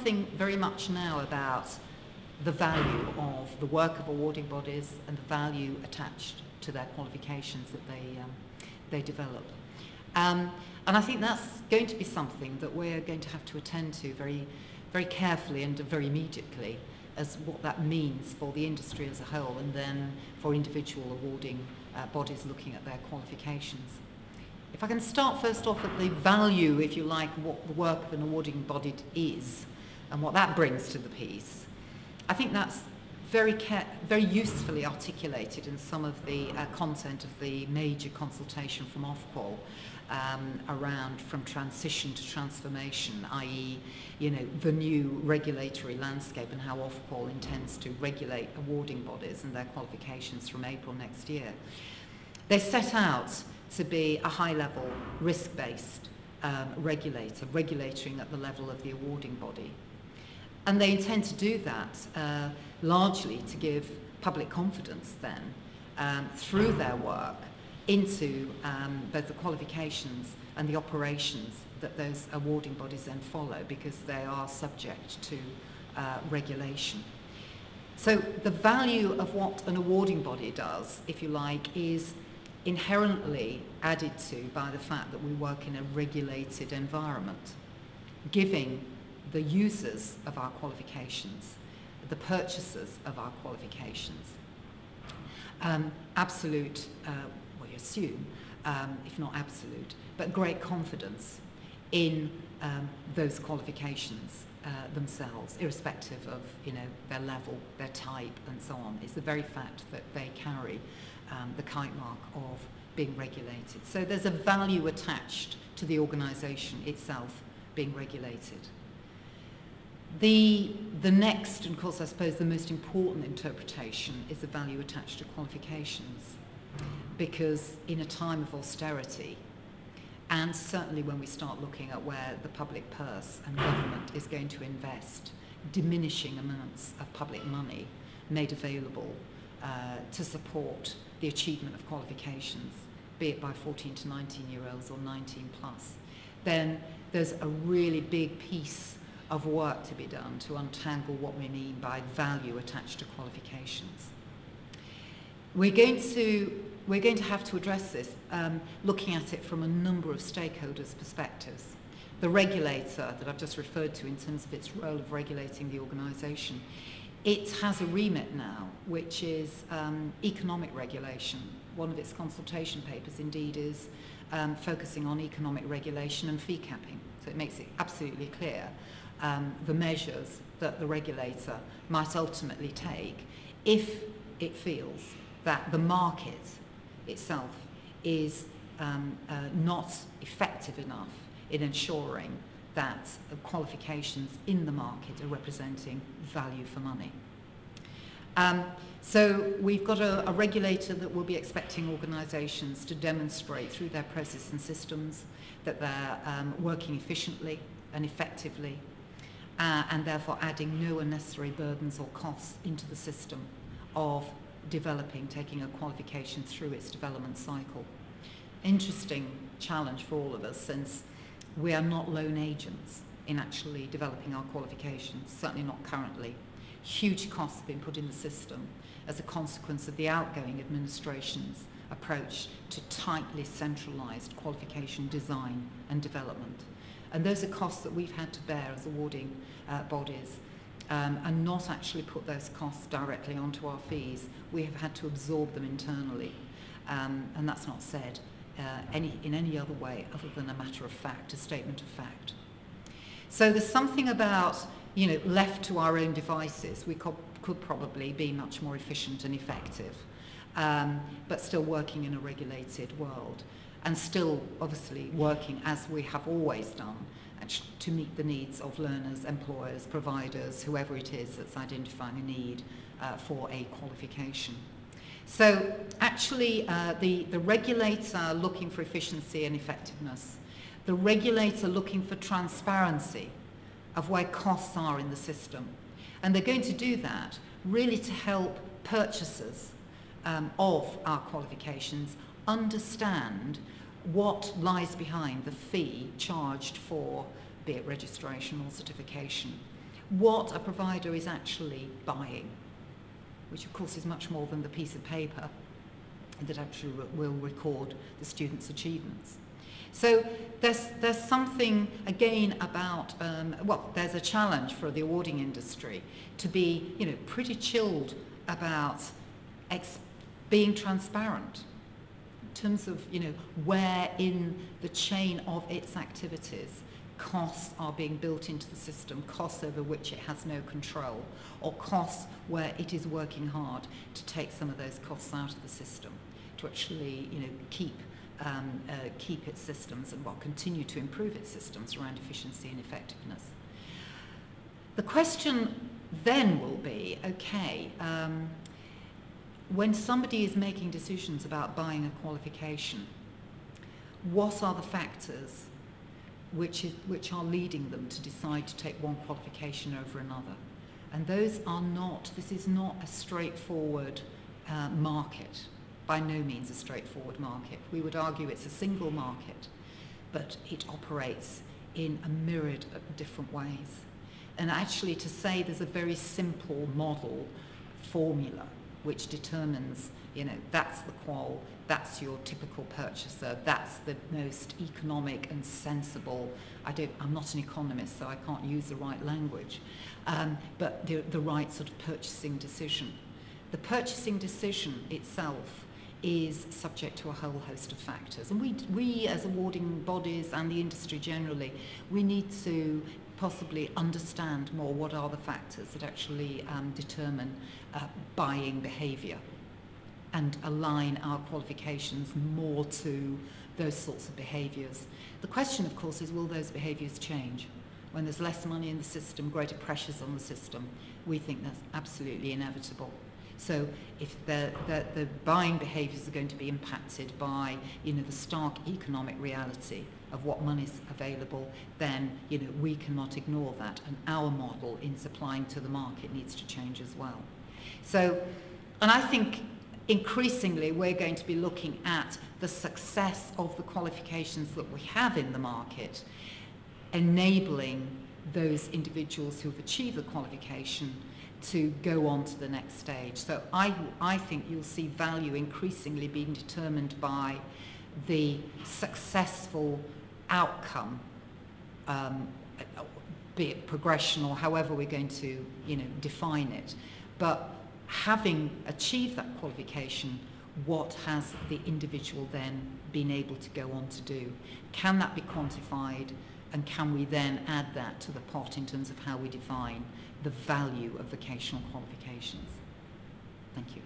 something very much now about the value of the work of awarding bodies and the value attached to their qualifications that they develop. And I think that's going to be something that we're going to have to attend to very, very carefully and very immediately, as what that means for the industry as a whole, and then for individual awarding bodies looking at their qualifications. If I can start first off at the value, if you like, what the work of an awarding body is and what that brings to the piece, I think that's very usefully articulated in some of the content of the major consultation from Ofqual around from transition to transformation, i.e., the new regulatory landscape and how Ofqual intends to regulate awarding bodies and their qualifications from April next year. They set out to be a high-level, risk-based regulator, regulating at the level of the awarding body. And they intend to do that largely to give public confidence then through their work into both the qualifications and the operations that those awarding bodies then follow, because they are subject to regulation. So the value of what an awarding body does, if you like, is inherently added to by the fact that we work in a regulated environment, giving the users of our qualifications, the purchasers of our qualifications, absolute, well, you assume, if not absolute, but great confidence in those qualifications themselves, irrespective of their level, their type, and so on. It's the very fact that they carry the kite mark of being regulated. So there's a value attached to the organisation itself being regulated. The next, and of course I suppose the most important interpretation, is the value attached to qualifications, because in a time of austerity, and certainly when we start looking at where the public purse and government is going to invest diminishing amounts of public money made available to support the achievement of qualifications, be it by 14 to 19-year-olds or 19 plus, then there's a really big piece of work to be done to untangle what we mean by value attached to qualifications. We're going to have to address this looking at it from a number of stakeholders' perspectives. The regulator that I've just referred to in terms of its role of regulating the organisation, it has a remit now, which is economic regulation. One of its consultation papers, indeed, is focusing on economic regulation and fee capping. So it makes it absolutely clear the measures that the regulator might ultimately take if it feels that the market itself is not effective enough in ensuring that qualifications in the market are representing value for money. So we've got a regulator that will be expecting organisations to demonstrate through their process and systems that they're working efficiently and effectively, and therefore adding no unnecessary burdens or costs into the system of taking a qualification through its development cycle. Interesting challenge for all of us, since we are not lone agents in actually developing our qualifications, certainly not currently. Huge costs have been put in the system as a consequence of the outgoing administration's approach to tightly centralised qualification design and development. And those are costs that we've had to bear as awarding bodies, and not actually put those costs directly onto our fees. We have had to absorb them internally, and that's not said in any other way other than a matter of fact, a statement of fact. So there's something about, left to our own devices, we could probably be much more efficient and effective, but still working in a regulated world, and still obviously working as we have always done to meet the needs of learners, employers, providers, whoever it is that's identifying a need for a qualification. So actually the regulator looking for efficiency and effectiveness, the regulator looking for transparency of where costs are in the system, and they're going to do that really to help purchasers of our qualifications understand what lies behind the fee charged for, be it registration or certification, what a provider is actually buying, which of course is much more than the piece of paper that actually will record the student's achievements. So there's something, again, about, well, there's a challenge for the awarding industry to be, you know, pretty chilled about being transparent in terms of, you know, where in the chain of its activities costs are being built into the system, costs over which it has no control, or costs where it is working hard to take some of those costs out of the system, to actually, you know, keep its systems and, well, continue to improve its systems around efficiency and effectiveness. The question then will be, okay, when somebody is making decisions about buying a qualification, what are the factors which are leading them to decide to take one qualification over another? And those are not, this is not a straightforward market. By no means a straightforward market. We would argue it's a single market, but it operates in a myriad of different ways. And actually, to say there's a very simple model, formula, which determines, you know, that's the qual, that's your typical purchaser, that's the most economic and sensible, I'm not an economist, so I can't use the right language, but the right sort of purchasing decision. The purchasing decision itself is subject to a whole host of factors. And we as awarding bodies and the industry generally, we need to possibly understand more what are the factors that actually determine buying behaviour and align our qualifications more to those sorts of behaviours. The question, of course, is will those behaviours change? When there's less money in the system, greater pressures on the system, we think that's absolutely inevitable. So if the buying behaviours are going to be impacted by, you know, the stark economic reality of what money's available, then, you know, we cannot ignore that, and our model in supplying to the market needs to change as well. So, and I think increasingly we're going to be looking at the success of the qualifications that we have in the market, enabling those individuals who have achieved the qualification to go on to the next stage. So I think you'll see value increasingly being determined by the successful outcome, be it progression or however we're going to, you know, define it. But having achieved that qualification, what has the individual then been able to go on to do? Can that be quantified? And can we then add that to the pot in terms of how we define the value of vocational qualifications? Thank you.